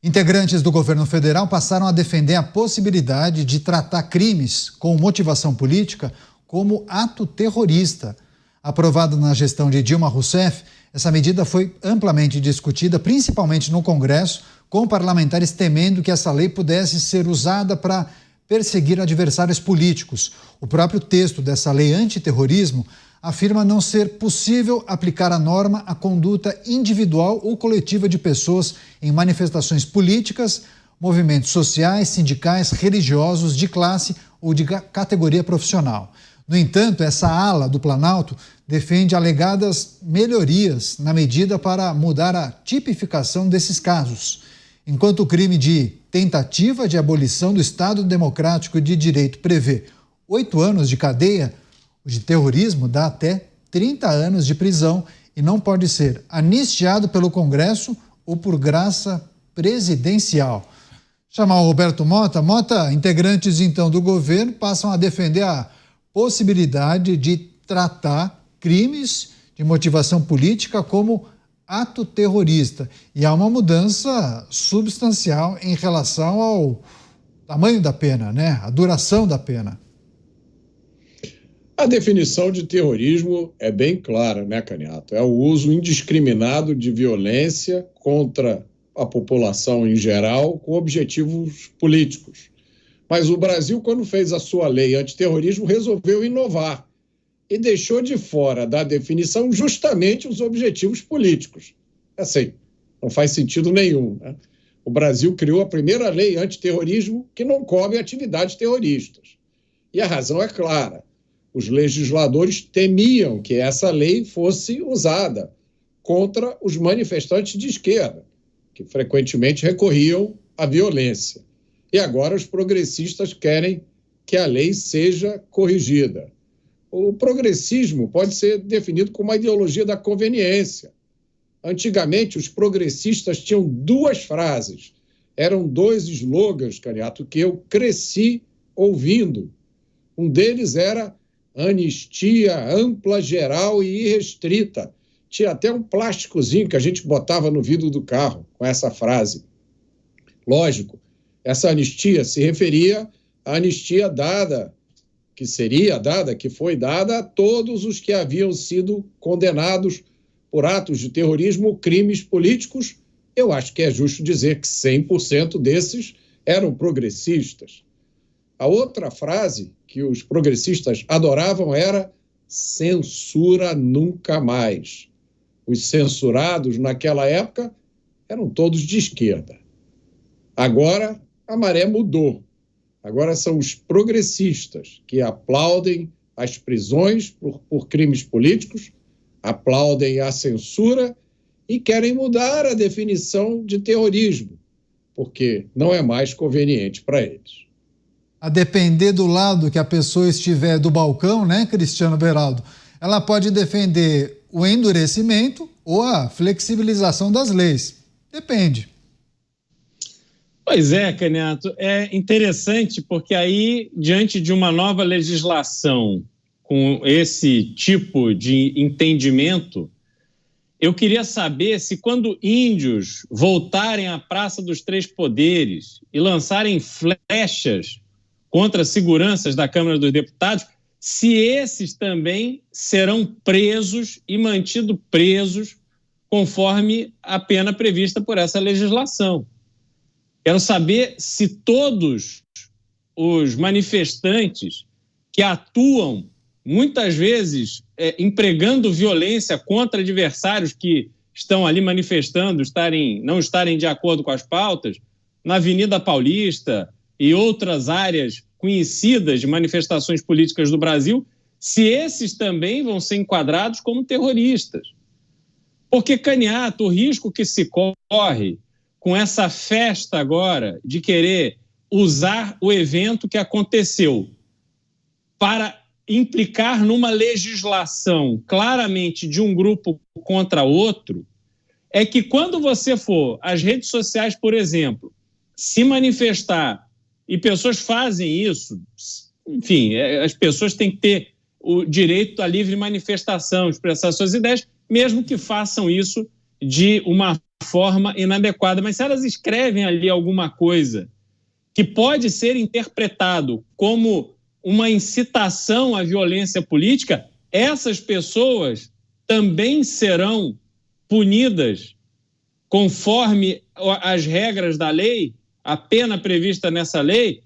Integrantes do governo federal passaram a defender a possibilidade de tratar crimes com motivação política como ato terrorista. Aprovado na gestão de Dilma Rousseff, essa medida foi amplamente discutida, principalmente no Congresso, com parlamentares temendo que essa lei pudesse ser usada para perseguir adversários políticos. O próprio texto dessa lei antiterrorismo afirma não ser possível aplicar a norma à conduta individual ou coletiva de pessoas em manifestações políticas, movimentos sociais, sindicais, religiosos, de classe ou de categoria profissional. No entanto, essa ala do Planalto defende alegadas melhorias na medida para mudar a tipificação desses casos. Enquanto o crime de tentativa de abolição do Estado Democrático de Direito prevê 8 anos de cadeia, o de terrorismo dá até 30 anos de prisão e não pode ser anistiado pelo Congresso ou por graça presidencial. Chamar o Roberto Mota. Mota, integrantes então do governo passam a defender a possibilidade de tratar crimes de motivação política como ato terrorista. E há uma mudança substancial em relação ao tamanho da pena, né? A duração da pena. A definição de terrorismo é bem clara, né, Caniato? É o uso indiscriminado de violência contra a população em geral com objetivos políticos. Mas o Brasil, quando fez a sua lei antiterrorismo, resolveu inovar e deixou de fora da definição justamente os objetivos políticos. Assim, não faz sentido nenhum, né? O Brasil criou a primeira lei antiterrorismo que não cobre atividades terroristas. E a razão é clara. Os legisladores temiam que essa lei fosse usada contra os manifestantes de esquerda, que frequentemente recorriam à violência. E agora os progressistas querem que a lei seja corrigida. O progressismo pode ser definido como uma ideologia da conveniência. Antigamente, os progressistas tinham 2 frases. Eram 2 slogans, Caniato, que eu cresci ouvindo. Um deles era anistia ampla, geral e irrestrita. Tinha até um plásticozinho que a gente botava no vidro do carro com essa frase. Lógico, essa anistia se referia à anistia dada, que foi dada a todos os que haviam sido condenados por atos de terrorismo ou crimes políticos. Eu acho que é justo dizer que 100% desses eram progressistas. A outra frase que os progressistas adoravam era censura nunca mais. Os censurados naquela época eram todos de esquerda. Agora a maré mudou. Agora são os progressistas que aplaudem as prisões por crimes políticos, aplaudem a censura e querem mudar a definição de terrorismo, porque não é mais conveniente para eles. A depender do lado que a pessoa estiver do balcão, né, Cristiano Beraldo, ela pode defender o endurecimento ou a flexibilização das leis. Depende. Pois é, Caniato, é interessante porque aí, diante de uma nova legislação com esse tipo de entendimento, eu queria saber se quando índios voltarem à Praça dos Três Poderes e lançarem flechas contra seguranças da Câmara dos Deputados, se esses também serão presos e mantidos presos conforme a pena prevista por essa legislação. Quero saber se todos os manifestantes que atuam, muitas vezes, empregando violência contra adversários que estão ali manifestando, não estarem de acordo com as pautas, na Avenida Paulista e outras áreas conhecidas de manifestações políticas do Brasil, se esses também vão ser enquadrados como terroristas. Porque, Caniato, o risco que se corre com essa festa agora de querer usar o evento que aconteceu para implicar numa legislação claramente de um grupo contra outro, é que quando você for às redes sociais, por exemplo, se manifestar, e pessoas fazem isso, enfim, as pessoas têm que ter o direito à livre manifestação, expressar suas ideias, mesmo que façam isso de uma forma inadequada. Mas se elas escrevem ali alguma coisa que pode ser interpretado como uma incitação à violência política, essas pessoas também serão punidas conforme as regras da lei, a pena prevista nessa lei,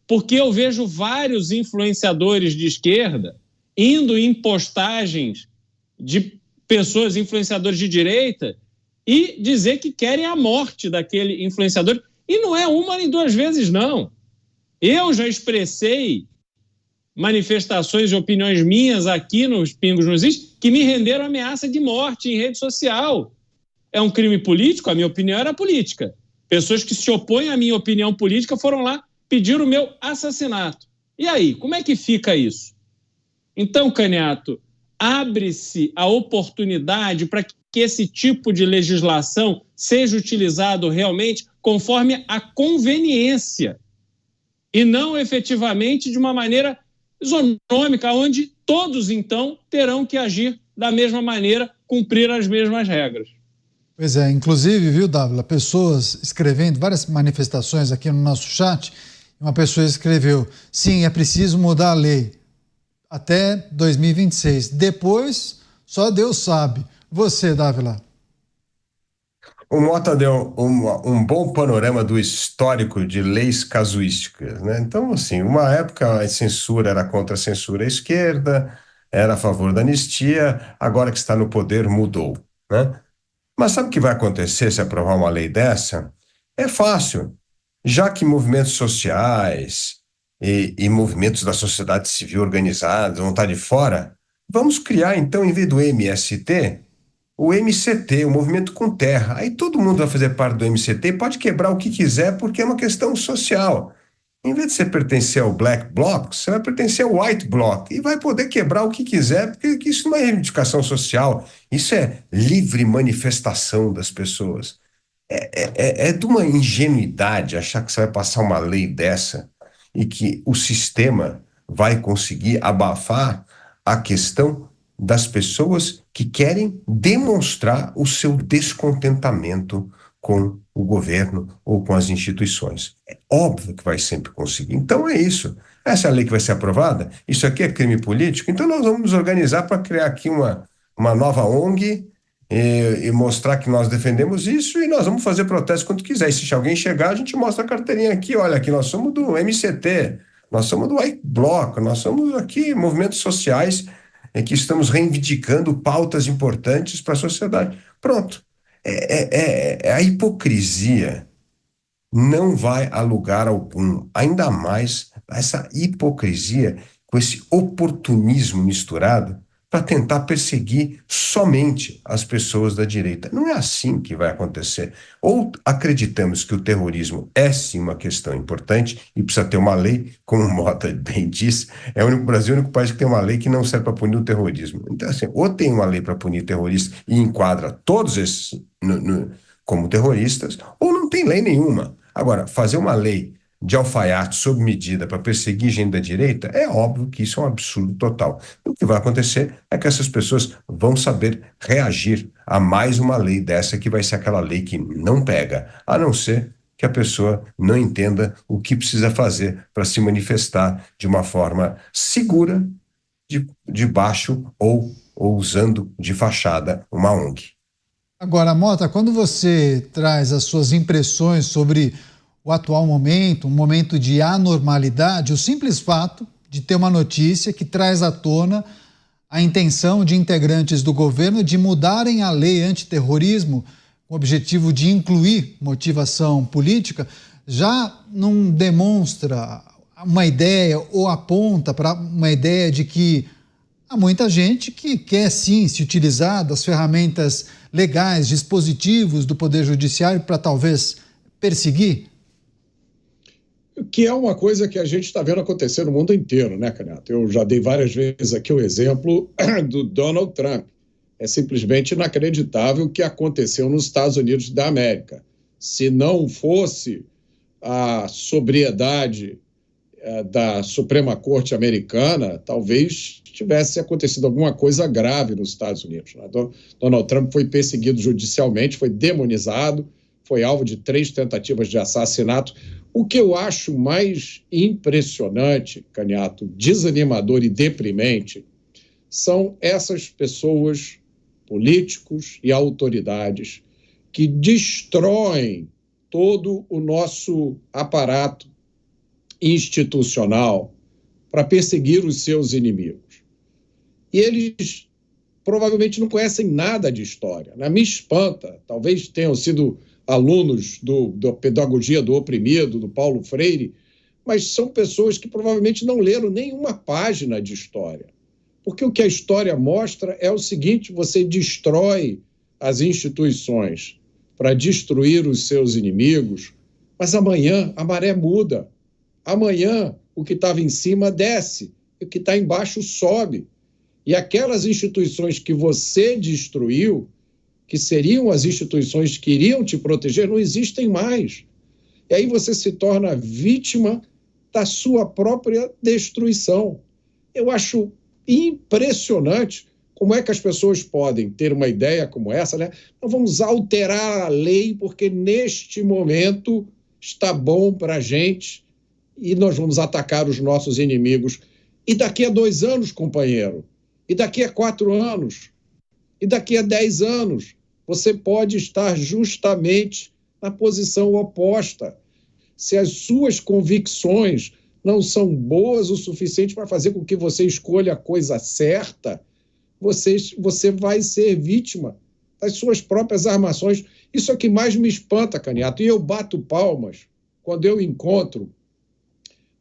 porque eu vejo vários influenciadores de esquerda indo em postagens de pessoas, influenciadores de direita, e dizer que querem a morte daquele influenciador. E não é uma nem duas vezes, não. Eu já expressei manifestações de opiniões minhas aqui nos Pingos nos Is que me renderam ameaça de morte em rede social. É um crime político? A minha opinião era política. Pessoas que se opõem à minha opinião política foram lá pedir o meu assassinato. E aí, como é que fica isso? Então, Caniato, abre-se a oportunidade para que esse tipo de legislação seja utilizado realmente conforme a conveniência e não efetivamente de uma maneira isonômica, onde todos, então, terão que agir da mesma maneira, cumprir as mesmas regras. Pois é, inclusive, viu, Dávila, pessoas escrevendo, várias manifestações aqui no nosso chat, uma pessoa escreveu, sim, é preciso mudar a lei até 2026. Depois, só Deus sabe. Você, Dávila. O Mota deu um bom panorama do histórico de leis casuísticas, né? Então, assim, uma época a censura era contra a censura à esquerda, era a favor da anistia, agora que está no poder mudou, né? Mas sabe o que vai acontecer se aprovar uma lei dessa? É fácil, já que movimentos sociais e movimentos da sociedade civil organizados vão estar de fora, vamos criar, então, em vez do MST, o MCT, o Movimento com Terra. Aí todo mundo vai fazer parte do MCT e pode quebrar o que quiser porque é uma questão social. Em vez de você pertencer ao Black Bloc, você vai pertencer ao White Bloc e vai poder quebrar o que quiser, porque isso não é reivindicação social, isso é livre manifestação das pessoas. É de uma ingenuidade achar que você vai passar uma lei dessa e que o sistema vai conseguir abafar a questão das pessoas que querem demonstrar o seu descontentamento com o governo ou com as instituições. É óbvio que vai sempre conseguir. Então é isso. Essa é a lei que vai ser aprovada? Isso aqui é crime político? Então nós vamos nos organizar para criar aqui uma nova ONG e mostrar que nós defendemos isso e nós vamos fazer protesto quando quiser. E se alguém chegar, a gente mostra a carteirinha aqui. Olha, aqui nós somos do MCT, nós somos do White Bloc, nós somos aqui movimentos sociais que estamos reivindicando pautas importantes para a sociedade. Pronto. A hipocrisia não vai a lugar algum, ainda mais essa hipocrisia com esse oportunismo misturado para tentar perseguir somente as pessoas da direita. Não é assim que vai acontecer. Ou acreditamos que o terrorismo é sim uma questão importante e precisa ter uma lei, como o Mota bem disse, o Brasil é o único país que tem uma lei que não serve para punir o terrorismo. Então, assim, ou tem uma lei para punir terroristas e enquadra todos esses como terroristas, ou não tem lei nenhuma. Agora, fazer uma lei de alfaiate sob medida para perseguir gente da direita, é óbvio que isso é um absurdo total. O que vai acontecer é que essas pessoas vão saber reagir a mais uma lei dessa que vai ser aquela lei que não pega, a não ser que a pessoa não entenda o que precisa fazer para se manifestar de uma forma segura, debaixo ou usando de fachada uma ONG. Agora, Mota, quando você traz as suas impressões sobre o atual momento, um momento de anormalidade, o simples fato de ter uma notícia que traz à tona a intenção de integrantes do governo de mudarem a lei antiterrorismo com o objetivo de incluir motivação política, já não demonstra uma ideia ou aponta para uma ideia de que há muita gente que quer sim se utilizar das ferramentas legais, dispositivos do Poder Judiciário para talvez perseguir? Que é uma coisa que a gente está vendo acontecer no mundo inteiro, né, Caniato? Eu já dei várias vezes aqui o exemplo do Donald Trump. É simplesmente inacreditável o que aconteceu nos Estados Unidos da América. Se não fosse a sobriedade da Suprema Corte americana, talvez tivesse acontecido alguma coisa grave nos Estados Unidos. Donald Trump foi perseguido judicialmente, foi demonizado, foi alvo de 3 tentativas de assassinato. O que eu acho mais impressionante, Caniato, desanimador e deprimente, são essas pessoas, políticos e autoridades, que destroem todo o nosso aparato institucional para perseguir os seus inimigos. E eles provavelmente não conhecem nada de história. Me espanta, talvez tenham sido alunos da pedagogia do oprimido, do Paulo Freire, mas são pessoas que provavelmente não leram nenhuma página de história. Porque o que a história mostra é o seguinte: você destrói as instituições para destruir os seus inimigos, mas amanhã a maré muda. Amanhã o que estava em cima desce, e o que está embaixo sobe. E aquelas instituições que você destruiu, que seriam as instituições que iriam te proteger, não existem mais. E aí você se torna vítima da sua própria destruição. Eu acho impressionante como é que as pessoas podem ter uma ideia como essa, né? Nós vamos alterar a lei porque neste momento está bom para a gente e nós vamos atacar os nossos inimigos. E daqui a 2 anos, companheiro, e daqui a 4 anos, e daqui a 10 anos, você pode estar justamente na posição oposta. Se as suas convicções não são boas o suficiente para fazer com que você escolha a coisa certa, você vai ser vítima das suas próprias armações. Isso é o que mais me espanta, Caniato. E eu bato palmas quando eu encontro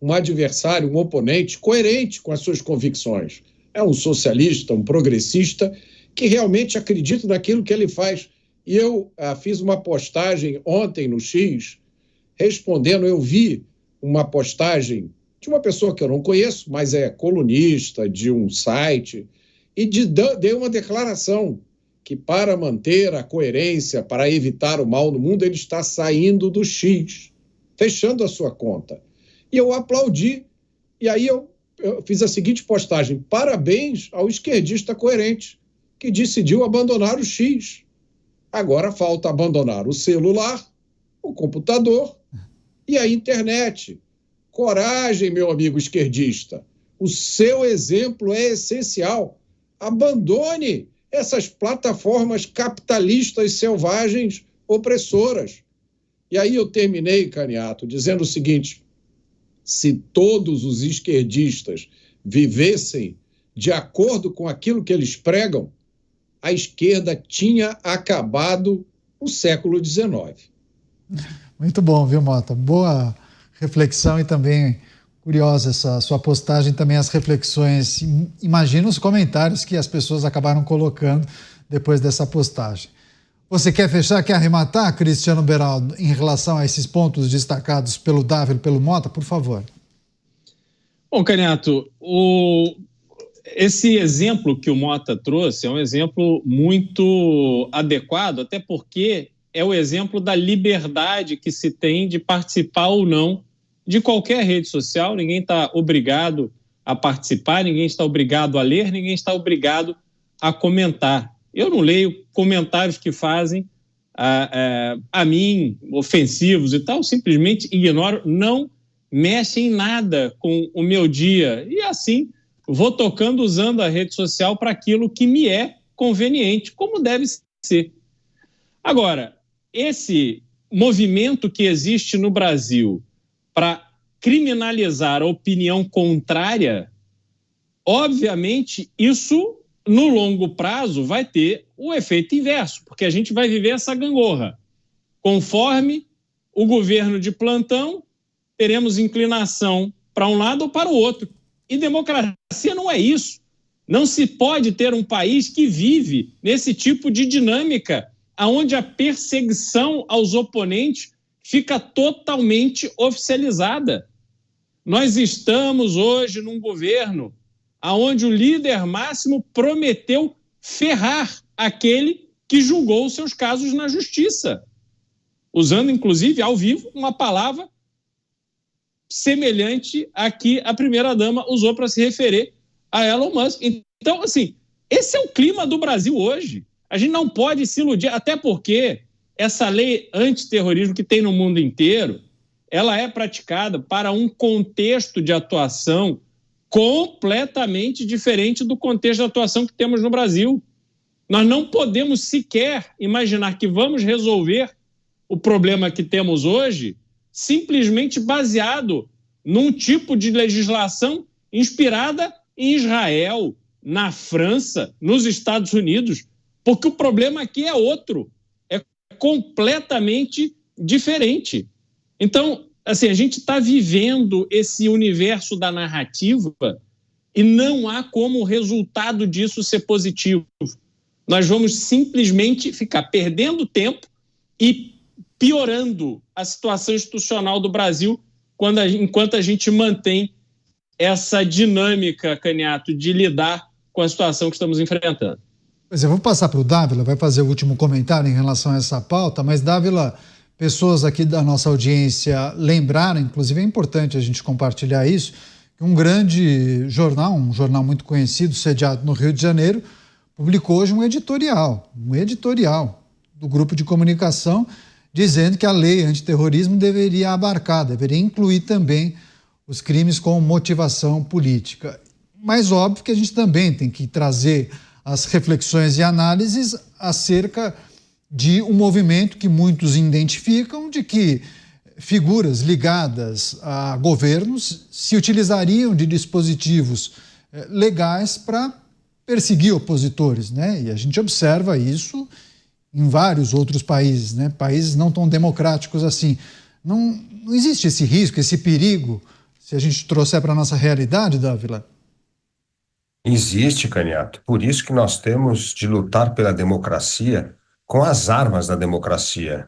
um adversário, um oponente coerente com as suas convicções. É um socialista, um progressista que realmente acredita naquilo que ele faz. E eu fiz uma postagem ontem no X, respondendo, eu vi uma postagem de uma pessoa que eu não conheço, mas é colunista de um site, e dei uma declaração que para manter a coerência, para evitar o mal no mundo, ele está saindo do X, fechando a sua conta. E eu aplaudi. E aí eu fiz a seguinte postagem: parabéns ao esquerdista coerente, que decidiu abandonar o X. Agora falta abandonar o celular, o computador e a internet. Coragem, meu amigo esquerdista. O seu exemplo é essencial. Abandone essas plataformas capitalistas selvagens opressoras. E aí eu terminei, Caniato, dizendo o seguinte: se todos os esquerdistas vivessem de acordo com aquilo que eles pregam, a esquerda tinha acabado no século XIX. Muito bom, viu, Mota? Boa reflexão e também curiosa essa sua postagem, também as reflexões. Imagina os comentários que as pessoas acabaram colocando depois dessa postagem. Você quer fechar, quer arrematar, Cristiano Beraldo, em relação a esses pontos destacados pelo Dávila e pelo Mota, por favor? Bom, Caniato, esse exemplo que o Mota trouxe é um exemplo muito adequado, até porque é o exemplo da liberdade que se tem de participar ou não de qualquer rede social. Ninguém está obrigado a participar, ninguém está obrigado a ler, ninguém está obrigado a comentar. Eu não leio comentários que fazem a mim ofensivos e tal, simplesmente ignoro, não mexe em nada com o meu dia. E assim, vou tocando usando a rede social para aquilo que me é conveniente, como deve ser. Agora, esse movimento que existe no Brasil para criminalizar a opinião contrária, obviamente, isso, no longo prazo, vai ter o efeito inverso, porque a gente vai viver essa gangorra. Conforme o governo de plantão, teremos inclinação para um lado ou para o outro. E democracia não é isso. Não se pode ter um país que vive nesse tipo de dinâmica, onde a perseguição aos oponentes fica totalmente oficializada. Nós estamos hoje num governo onde o líder máximo prometeu ferrar aquele que julgou seus casos na justiça, usando, inclusive, ao vivo, uma palavra semelhante a que a primeira-dama usou para se referir a Elon Musk. Então, assim, esse é o clima do Brasil hoje. A gente não pode se iludir, até porque essa lei antiterrorismo que tem no mundo inteiro, ela é praticada para um contexto de atuação completamente diferente do contexto de atuação que temos no Brasil. Nós não podemos sequer imaginar que vamos resolver o problema que temos hoje simplesmente baseado num tipo de legislação inspirada em Israel, na França, nos Estados Unidos, porque o problema aqui é outro, é completamente diferente. Então, assim, a gente está vivendo esse universo da narrativa e não há como o resultado disso ser positivo. Nós vamos simplesmente ficar perdendo tempo e piorando a situação institucional do Brasil enquanto a gente mantém essa dinâmica, Caniato, de lidar com a situação que estamos enfrentando. Pois é, vou passar para o Dávila, vai fazer o último comentário em relação a essa pauta, mas Dávila, pessoas aqui da nossa audiência lembraram, inclusive é importante a gente compartilhar isso, que um grande jornal, um jornal muito conhecido, sediado no Rio de Janeiro, publicou hoje um editorial do grupo de comunicação, dizendo que a lei antiterrorismo deveria abarcar, deveria incluir também os crimes com motivação política. Mas óbvio que a gente também tem que trazer as reflexões e análises acerca de um movimento que muitos identificam de que figuras ligadas a governos se utilizariam de dispositivos legais para perseguir opositores, né? E a gente observa isso em vários outros países, né? Países não tão democráticos assim. Não existe esse risco, esse perigo, se a gente trouxer para a nossa realidade, Dávila? Existe, Caniato. Por isso que nós temos de lutar pela democracia com as armas da democracia.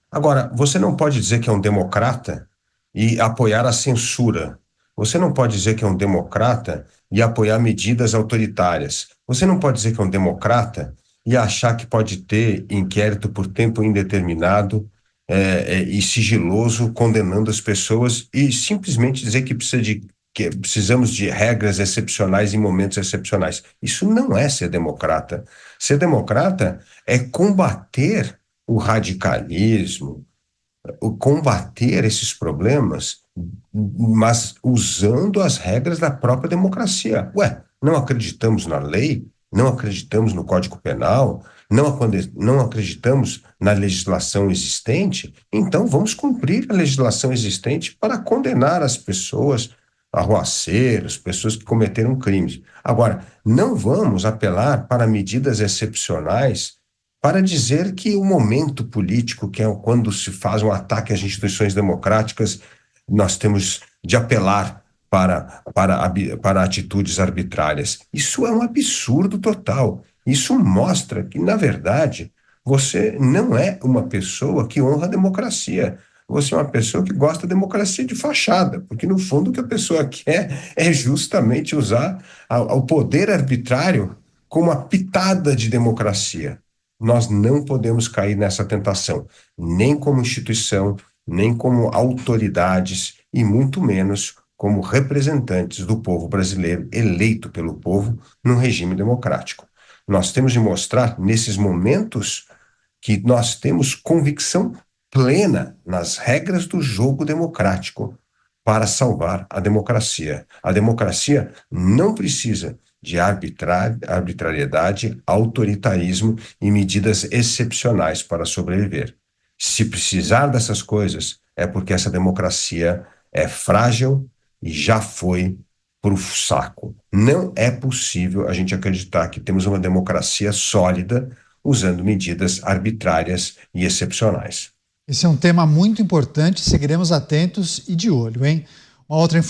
Agora, você não pode dizer que é um democrata e apoiar a censura. Você não pode dizer que é um democrata e apoiar medidas autoritárias. Você não pode dizer que é um democrata e achar que pode ter inquérito por tempo indeterminado e sigiloso condenando as pessoas e simplesmente dizer que precisamos de regras excepcionais em momentos excepcionais. Isso não é ser democrata. Ser democrata é combater o radicalismo, combater esses problemas, mas usando as regras da própria democracia. Ué, não acreditamos na lei? Não acreditamos no Código Penal? Não acreditamos na legislação existente? Então vamos cumprir a legislação existente para condenar as pessoas, arruaceiros, pessoas que cometeram crimes. Agora, não vamos apelar para medidas excepcionais para dizer que o momento político, que é quando se faz um ataque às instituições democráticas, nós temos de apelar para atitudes arbitrárias. Isso é um absurdo total. Isso mostra que, na verdade, você não é uma pessoa que honra a democracia. Você é uma pessoa que gosta da democracia de fachada, porque, no fundo, o que a pessoa quer é justamente usar o poder arbitrário como uma pitada de democracia. Nós não podemos cair nessa tentação, nem como instituição, nem como autoridades, e muito menos como representantes do povo brasileiro eleito pelo povo num regime democrático. Nós temos de mostrar, nesses momentos, que nós temos convicção plena nas regras do jogo democrático para salvar a democracia. A democracia não precisa de arbitrariedade, autoritarismo e medidas excepcionais para sobreviver. Se precisar dessas coisas, é porque essa democracia é frágil e já foi pro saco. Não é possível a gente acreditar que temos uma democracia sólida usando medidas arbitrárias e excepcionais. Esse é um tema muito importante, seguiremos atentos e de olho, hein? Uma outra